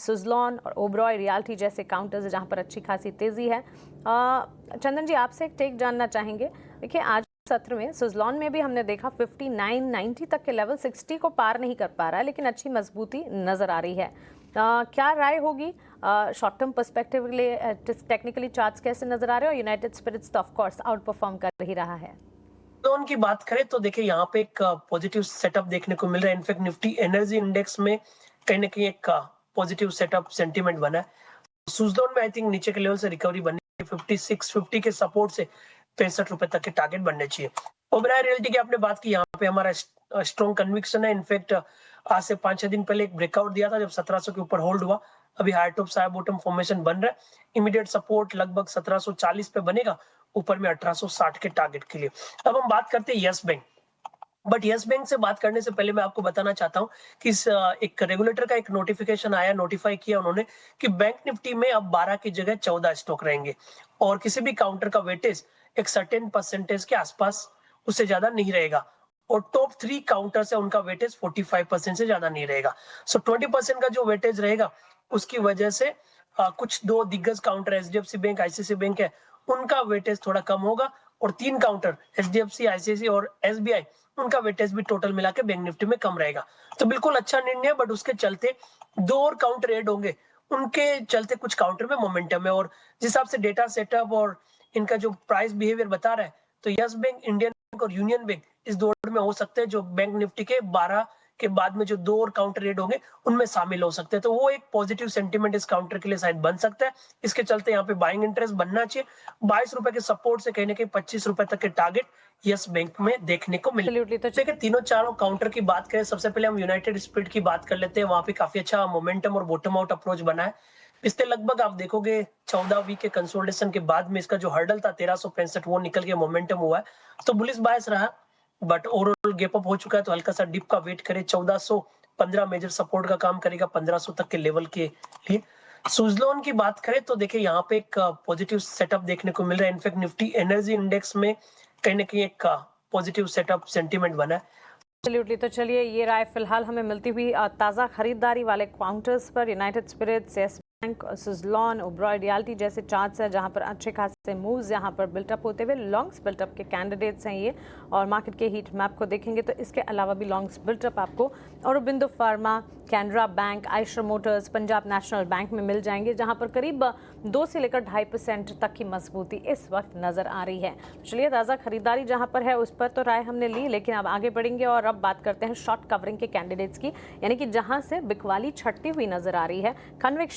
सुज़लॉन और ओबरॉय रियल्टी जैसे काउंटर्स जहां पर अच्छी खासी तेजी है। चंदन जी, आपसे एक टेक जानना चाहेंगे। देखिए, आज सत्र में सुज़लॉन में भी हमने देखा 59-90 तक के लेवल 60 को पार नहीं कर पा रहा है, लेकिन अच्छी मजबूती नजर आ रही है। क्या राय होगी शॉर्ट टर्म पर्सपेक्टिव के लिए? टेक्निकली चार्ट्स कैसे नजर आ रहे हैं? और यूनाइटेड स्पिरिट्स तो ऑफ कोर्स आउट परफॉर्म कर ही रहा है। जोन की बात करें तो देखिए यहाँ पे एक पॉजिटिव सेटअप देखने को मिल रहा है। इनफैक्ट निफ्टी एनर्जी इंडेक्स में कहीं ना कहीं एक पॉजिटिव सेटअप सेंटीमेंट बना है। सुजलोन में आई थिंक नीचे के लेवल से रिकवरी बननी है। 5650 के सपोर्ट से 65 रुपए तक के टारगेट बनने चाहिए। ओबराय रियल्टी की आपने बात की, यहाँ पे हमारा स्ट्रॉन्ग कन्विक्शन है। इनफैक्ट आज से 5-6 दिन पहले एक ब्रेकआउट दिया था जब 1700 के ऊपर होल्ड हुआ। अभी high top side bottom formation बन रहा है। इमीडिएट सपोर्ट लगभग 1740 पे बनेगा, ऊपर में 1860 के टारगेट के लिए। अब हम बात करते हैं yes bank. But yes bank से बात करने से पहले मैं आपको बताना चाहता हूं कि एक रेगुलेटर का एक नोटिफिकेशन आया, नोटिफाई किया उन्होंने कि बैंक निफ्टी में अब 12 की जगह 14 स्टॉक रहेंगे और किसी भी काउंटर का वेटेज एक सर्टेन परसेंटेज के आसपास, उससे ज्यादा नहीं रहेगा। और टॉप 3 काउंटर से उनका वेटेज 45% से ज्यादा नहीं रहेगा। सो 20% का जो वेटेज रहेगा उसकी वजह से कुछ दो दिग्गज counter HDFC bank, ICICI bank है, उनका वेटेज थोड़ा कम होगा। और 3 काउंटर एचडीएफसी, आईसीआईसी और एसबीआई, उनका वेटेज भी टोटल मिला के बैंक निफ्टी में कम रहेगा। तो बिल्कुल अच्छा निर्णय है। बट उसके चलते 2 और काउंटर ऐड होंगे, उनके चलते कुछ काउंटर में मोमेंटम है। और जिस हिसाब से डेटा सेटअप और इनका जो प्राइस बिहेवियर बता रहा है, तो यस बैंक, इंडियन बैंक और यूनियन बैंक इस दौड़ में हो सकते हैं, जो बैंक निफ्टी के 12 के बाद में जो 2 और काउंटर ऐड होंगे उनमें शामिल हो सकते हैं। तो वो एक पॉजिटिव सेंटीमेंट इस काउंटर के लिए शायद बन सकता है। इसके चलते यहाँ पे बाइंग इंटरेस्ट बनना चाहिए। 22 रुपए के सपोर्ट से कहीं ना कहीं 25 रुपए तक के टारगेट यस बैंक में देखने को मिले। देखिए, तीनों चारों काउंटर की बात करें, सबसे पहले हम यूनाइटेड स्पिरिट की बात कर लेते हैं। वहां पे काफी अच्छा मोमेंटम और बॉटम आउट अप्रोच बना है। पिछले लगभग आप देखोगे 14 वीक के कंसोलिडेशन के बाद में इसका जो हर्डल था 1365, वो निकल के मोमेंटम हुआ है। तो बुलिश बायस रहा, बट ओवरऑल गैप अप हो चुका है। तो हल्का सा डिप का वेट करें। 1415 मेजर सपोर्ट का काम करेगा 1500 तक के लेवल के लिए। सुजलोन की बात करें तो देखिए यहाँ पे एक पॉजिटिव सेटअप देखने को मिल रहा है। इनफैक्ट निफ्टी एनर्जी इंडेक्स में कहीं ना कहीं एक पॉजिटिव सेटअप सेंटीमेंट बना है। एब्सोल्युटली। तो चलिए, ये राय फिलहाल हमें मिलती हुई ताज़ा खरीदारी वाले काउंटर्स पर United Spirits, Yes Bank, Suzlon, Oberoi Realty जैसे चार्ट्स हैं जहां पर अच्छे खासे मूव्स यहाँ पर बिल्टअप होते हुए लॉन्ग्स बिल्टअप के कैंडिडेट्स हैं ये। और मार्केट के हीट मैप को देखेंगे तो इसके अलावा भी लॉन्ग्स बिल्टअप आपको Aurobindo pharma, Canara bank, Eicher Motors, Punjab national bank में मिल जाएंगे, जहां पर करीब 2 से लेकर 2.5% तक की मजबूती इस वक्त नजर आ रही है। चलिए, ताज़ा खरीदारी जहां पर है उस पर तो राय हमने ली, लेकिन अब आगे बढ़ेंगे और अब बात करते हैं शॉर्ट कवरिंग के कैंडिडेट्स की, यानी कि जहां से बिकवाली छटती हुई नजर आ रही है। कन्विक्शन